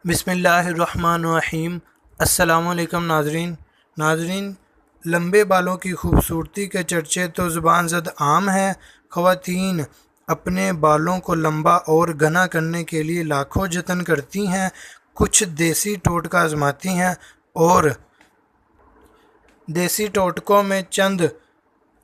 बिस्मिल्लाहिर्रहमानिर्रहीम। अस्सलाम वालेकुम नाजरीन। लंबे बालों की खूबसूरती के चर्चे तो ज़ुबान ज़द आम हैं। ख़वातीन अपने बालों को लंबा और घना करने के लिए लाखों जतन करती हैं, कुछ देसी टोटका आजमाती हैं और देसी टोटकों में चंद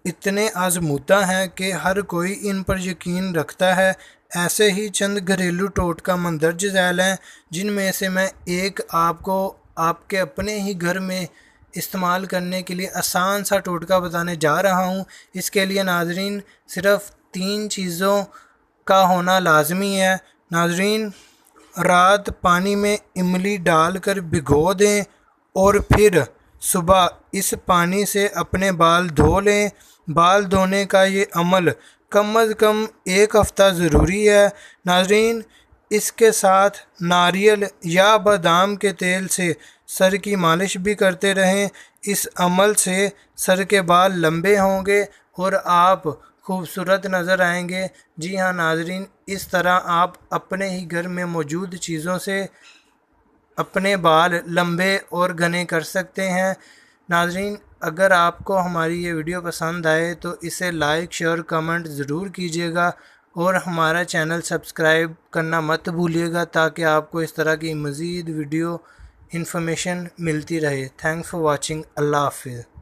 इतने आजमूदा हैं कि हर कोई इन पर यकीन रखता है। ऐसे ही चंद घरेलू टोटका मंदरज झैल हैं, जिनमें से मैं एक आपको आपके अपने ही घर में इस्तेमाल करने के लिए आसान सा टोटका बताने जा रहा हूँ। इसके लिए नाजरीन सिर्फ़ 3 चीज़ों का होना लाजमी है। नाजरीन, रात पानी में इमली डालकर भिगो दें और फिर सुबह इस पानी से अपने बाल धो लें। बाल धोने का ये अमल कम अज़ कम 1 हफ़्ता ज़रूरी है। नाज़रीन, इसके साथ नारियल या बादाम के तेल से सर की मालिश भी करते रहें। इस अमल से सर के बाल लंबे होंगे और आप खूबसूरत नज़र आएंगे। जी हाँ नाज़रीन, इस तरह आप अपने ही घर में मौजूद चीज़ों से अपने बाल लंबे और घने कर सकते हैं। नाज़रीन, अगर आपको हमारी ये वीडियो पसंद आए तो इसे लाइक शेयर कमेंट ज़रूर कीजिएगा और हमारा चैनल सब्सक्राइब करना मत भूलिएगा, ताकि आपको इस तरह की मज़ीद वीडियो इन्फॉर्मेशन मिलती रहे। Thanks for watching. अल्लाह हाफ़िज़।